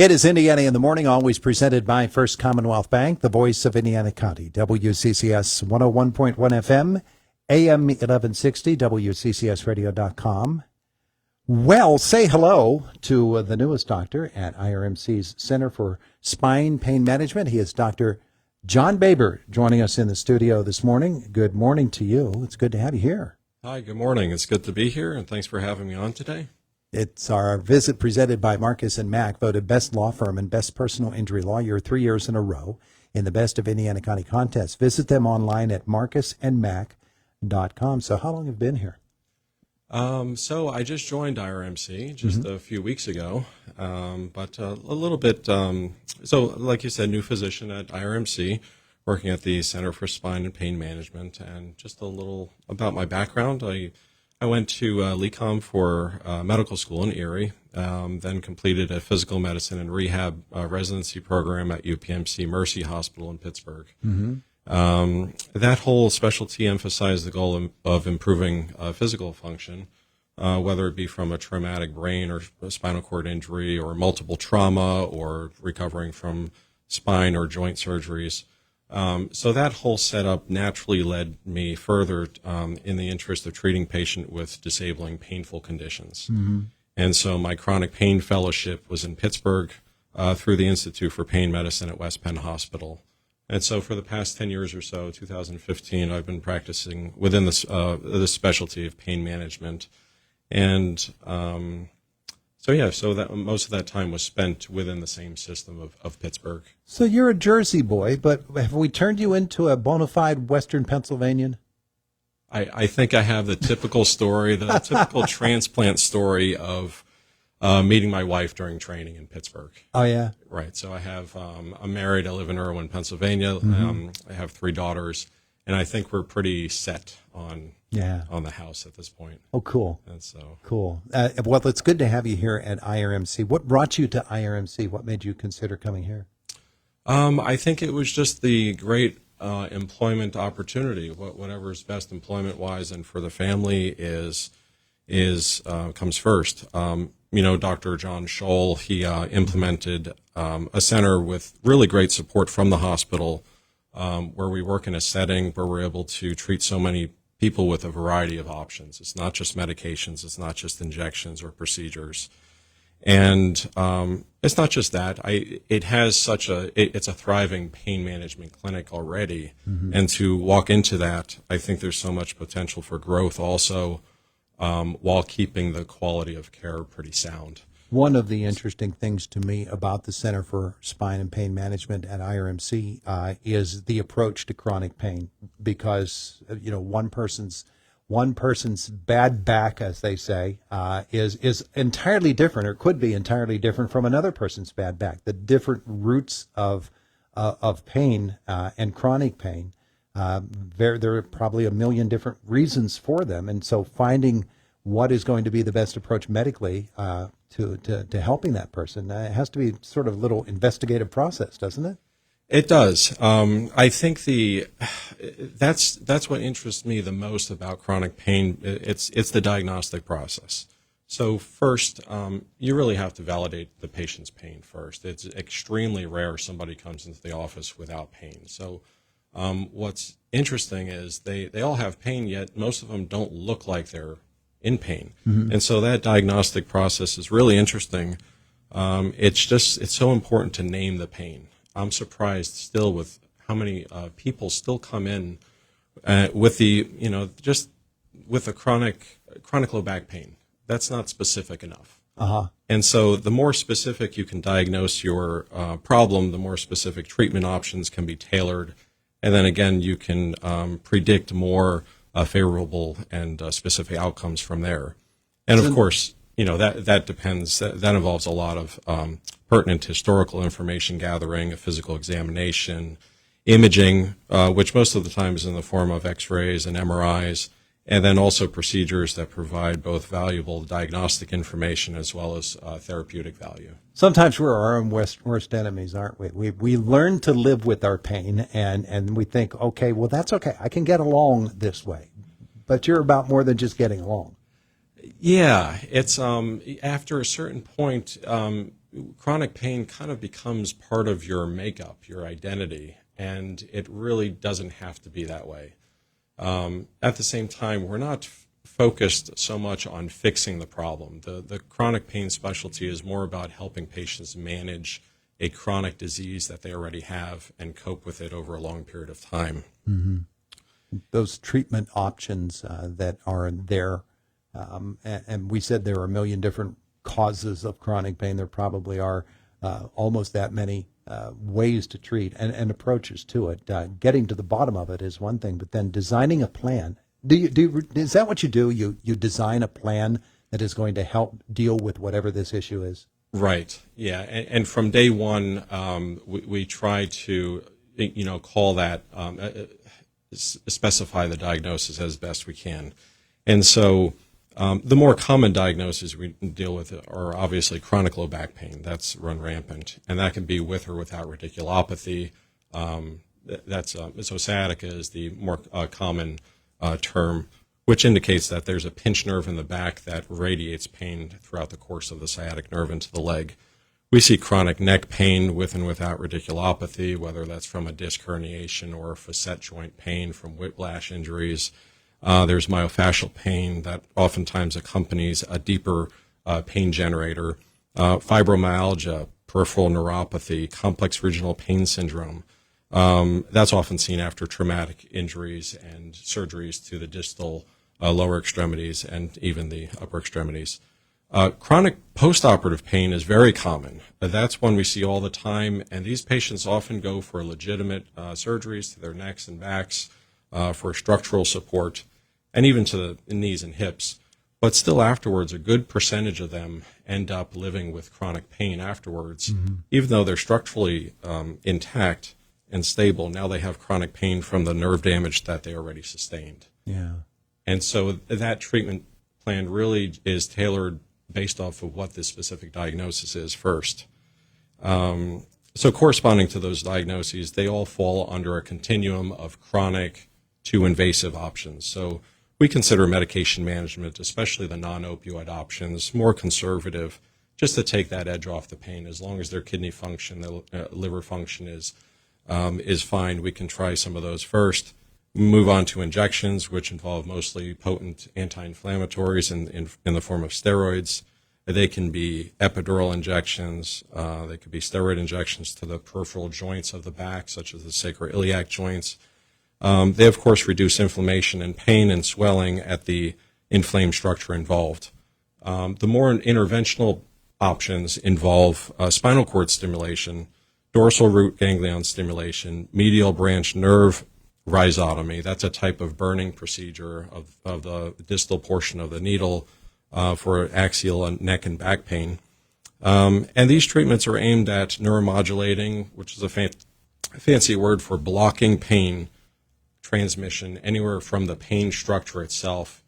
It is Indiana in the Morning, always presented by First Commonwealth Bank, the voice of Indiana County. WCCS 101.1 FM, AM 1160, WCCSradio.com. Well, say hello to the newest doctor at IRMC's Center for Spine Pain Management. He is Dr. John Baber, joining us in the studio this morning. Good morning to you. It's good to have you here. Hi, good morning. It's good to be here, and thanks for having me on today. It's our visit presented by Marcus & Mack, voted best law firm and best personal injury lawyer 3 years in a row in the Best of Indiana County contest. Visit them online at marcusandmack.com. So how long have you been here? So I just joined IRMC just a few weeks ago, but a little bit, so like you said, new physician at IRMC, working at the Center for Spine and Pain Management, and just a little about my background. I went to LECOM for medical school in Erie, then completed a physical medicine and rehab residency program at UPMC Mercy Hospital in Pittsburgh. That whole specialty emphasized the goal of improving physical function, whether it be from a traumatic brain or spinal cord injury or multiple trauma or recovering from spine or joint surgeries. So that whole setup naturally led me further in the interest of treating patients with disabling painful conditions. And so my chronic pain fellowship was in Pittsburgh through the Institute for Pain Medicine at West Penn Hospital. And so for the past 10 years or so, 2015, I've been practicing within this specialty of pain management. And so that most of that time was spent within the same system of Pittsburgh. So you're a Jersey boy, but have we turned you into a bona fide Western Pennsylvanian? I think I have the typical story, the typical transplant story of meeting my wife during training in Pittsburgh. Oh, yeah? Right. So I'm married. I live in Irwin, Pennsylvania. I have 3 daughters, and I think we're pretty set on the house at this point. Oh, cool. And so cool. Well, it's good to have you here at IRMC. What brought you to IRMC? What made you consider coming here? I think it was just the great employment opportunity. Whatever's best employment-wise and for the family comes first. Dr. John Scholl, he implemented a center with really great support from the hospital, where we work in a setting where we're able to treat so many people with a variety of options. It's not just medications, it's not just injections or procedures. And it's not just that. It's a thriving pain management clinic already. And to walk into that, I think there's so much potential for growth also, while keeping the quality of care pretty sound. One of the interesting things to me about the Center for Spine and Pain Management at IRMC is the approach to chronic pain, because one person's bad back, as they say, is entirely different, or could be entirely different from another person's bad back. The different roots of pain and chronic pain. There are probably a million different reasons for them, and so finding what is going to be the best approach medically to helping that person, it has to be sort of a little investigative process, doesn't it? It does. I think that's what interests me the most about chronic pain. It's the diagnostic process. So first, you really have to validate the patient's pain first. It's extremely rare somebody comes into the office without pain. So what's interesting is they all have pain, yet most of them don't look like they're in pain. And so that diagnostic process is really interesting. It's so important to name the pain. I'm surprised still with how many people still come in with with a chronic low back pain. That's not specific enough. And so the more specific you can diagnose your problem, the more specific treatment options can be tailored. And then again, you can predict more favorable and specific outcomes from there. And of course, that depends. That involves a lot of pertinent historical information gathering, a physical examination, imaging, which most of the time is in the form of X-rays and MRIs, and then also procedures that provide both valuable diagnostic information as well as therapeutic value. Sometimes we're our own worst enemies, aren't we? We learn to live with our pain, and we think, okay, well, that's okay. I can get along this way. But you're about more than just getting along. Yeah, it's after a certain point, chronic pain kind of becomes part of your makeup, your identity, and it really doesn't have to be that way. At the same time, we're not focused so much on fixing the problem. The chronic pain specialty is more about helping patients manage a chronic disease that they already have and cope with it over a long period of time. Those treatment options that are there, and we said there are a million different causes of chronic pain. There probably are almost that many ways to treat and approaches to it. Getting to the bottom of it is one thing, but then designing a plan. Is that what you do? You design a plan that is going to help deal with whatever this issue is? Right. Yeah. And from day one, we try to, call that, specify the diagnosis as best we can. And so the more common diagnoses we deal with are obviously chronic low back pain. That's run rampant. And that can be with or without radiculopathy. So sciatica is the more common term, which indicates that there's a pinched nerve in the back that radiates pain throughout the course of the sciatic nerve into the leg. We see chronic neck pain with and without radiculopathy, whether that's from a disc herniation or a facet joint pain from whiplash injuries. There's myofascial pain that oftentimes accompanies a deeper pain generator. Fibromyalgia, peripheral neuropathy, complex regional pain syndrome. That's often seen after traumatic injuries and surgeries to the distal lower extremities and even the upper extremities. Chronic postoperative pain is very common. That's one we see all the time, and these patients often go for legitimate surgeries to their necks and backs for structural support, and even to the knees and hips. But still afterwards, a good percentage of them end up living with chronic pain afterwards, even though they're structurally intact and stable. Now they have chronic pain from the nerve damage that they already sustained. Yeah. And so that treatment plan really is tailored based off of what the specific diagnosis is first. So corresponding to those diagnoses, they all fall under a continuum of chronic to invasive options. So we consider medication management, especially the non-opioid options, more conservative, just to take that edge off the pain. As long as their kidney function, their liver function is fine, we can try some of those first. Move on to injections, which involve mostly potent anti-inflammatories in the form of steroids. They can be epidural injections. They could be steroid injections to the peripheral joints of the back, such as the sacroiliac joints. They, of course, reduce inflammation and pain and swelling at the inflamed structure involved. The more interventional options involve spinal cord stimulation, dorsal root ganglion stimulation, medial branch nerve rhizotomy. That's a type of burning procedure of the distal portion of the needle for axial and neck and back pain. And these treatments are aimed at neuromodulating, which is a fancy word for blocking pain transmission anywhere from the pain structure itself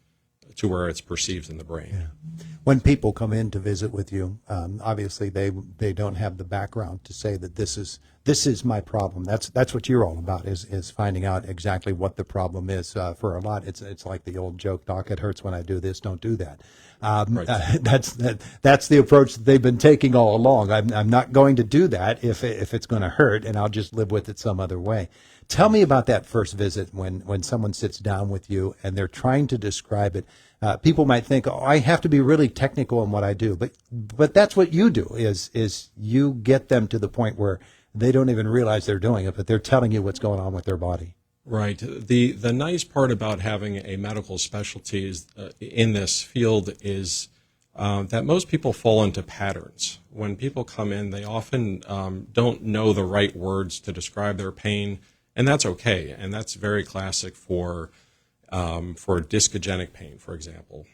to where it's perceived in the brain. Yeah. When people come in to visit with you, obviously they don't have the background to say that this is my problem. That's what you're all about, is finding out exactly what the problem is. For a lot, it's like the old joke, "Doc, it hurts when I do this. Don't do that." Right. That's the approach that they've been taking all along. I'm not going to do that if it's going to hurt, and I'll just live with it some other way. Tell me about that first visit when someone sits down with you and they're trying to describe it. People might think, "Oh, I have to be really technical in what I do," but that's what you do. Is you get them to the point where they don't even realize they're doing it, but they're telling you what's going on with their body. Right. The nice part about having a medical specialty is, in this field is that most people fall into patterns. When people come in, they often don't know the right words to describe their pain, and that's okay. And that's very classic for discogenic pain, for example.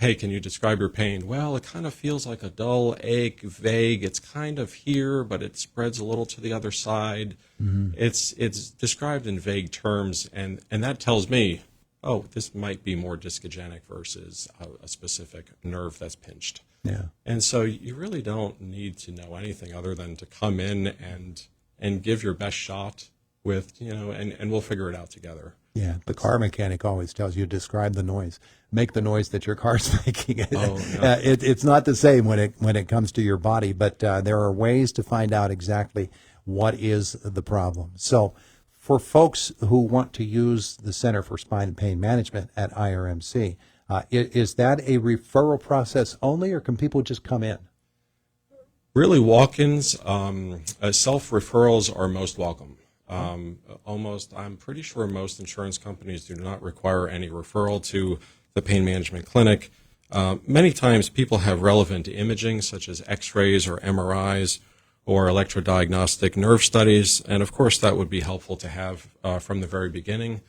Hey, can you describe your pain? Well, it kind of feels like a dull ache, vague. It's kind of here, but it spreads a little to the other side. Mm-hmm. It's described in vague terms, and that tells me, oh, this might be more discogenic versus a specific nerve that's pinched. Yeah. And so you really don't need to know anything other than to come in and give your best shot with, and we'll figure it out together. Yeah, the car mechanic always tells you, describe the noise, make the noise that your car's making. Oh, no. It's not the same when it comes to your body, but there are ways to find out exactly what is the problem. So for folks who want to use the Center for Spine and Pain Management at IRMC, is that a referral process only, or can people just come in? Really, walk-ins, self-referrals are most welcome. I'm pretty sure most insurance companies do not require any referral to the pain management clinic. Many times people have relevant imaging such as x-rays or MRIs or electrodiagnostic nerve studies, and of course that would be helpful to have from the very beginning.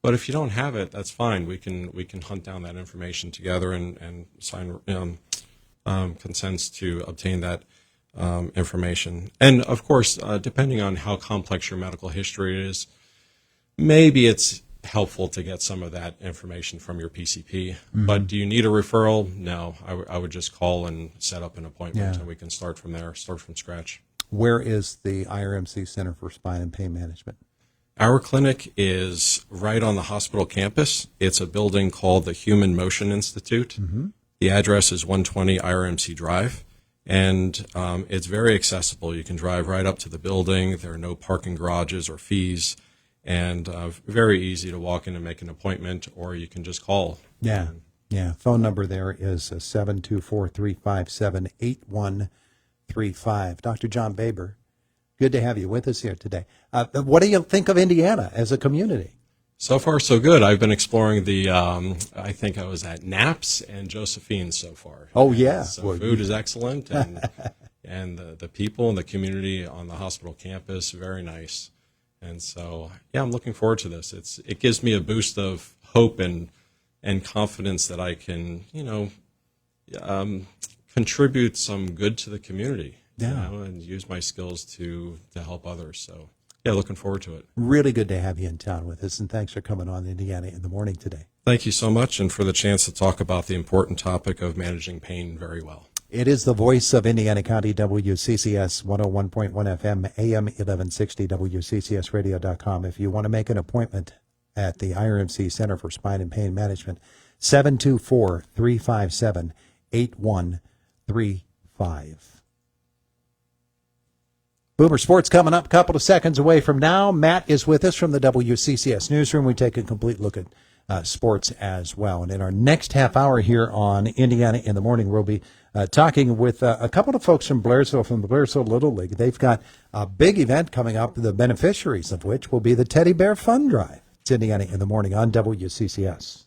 But if you don't have it, that's fine. We can hunt down that information together and sign consents to obtain that information. And of course, depending on how complex your medical history is, maybe it's helpful to get some of that information from your PCP. But do you need a referral? No, I would just call and set up an appointment, and we can start from there, start from scratch. Where is the IRMC Center for Spine and Pain Management? Our clinic is right on the hospital campus. It's a building called the Human Motion Institute. The address is 120 IRMC Drive. And it's very accessible. You can drive right up to the building. There are no parking garages or fees, and very easy to walk in and make an appointment, or you can just call. Yeah. Phone number there is 724-357-8135. Dr. John Baber, good to have you with us here today. What do you think of Indiana as a community? So far, so good. I've been exploring I think I was at Knapp's and Josephine's so far. Oh, yeah. So food is excellent, and the people and the community on the hospital campus, very nice. And so, yeah, I'm looking forward to this. It gives me a boost of hope and confidence that I can, contribute some good to the community, and use my skills to help others. So, yeah, looking forward to it. Really good to have you in town with us, and thanks for coming on Indiana in the Morning today. Thank you so much, and for the chance to talk about the important topic of managing pain very well. It is the voice of Indiana County, WCCS 101.1 FM, AM 1160, WCCSradio.com. If you want to make an appointment at the IRMC Center for Spine and Pain Management, 724-357-8135. Boomer Sports coming up a couple of seconds away from now. Matt is with us from the WCCS newsroom. We take a complete look at sports as well. And in our next half hour here on Indiana in the Morning, we'll be talking with a couple of folks from Blairsville, from the Blairsville Little League. They've got a big event coming up, the beneficiaries of which will be the Teddy Bear Fund Drive. It's Indiana in the Morning on WCCS.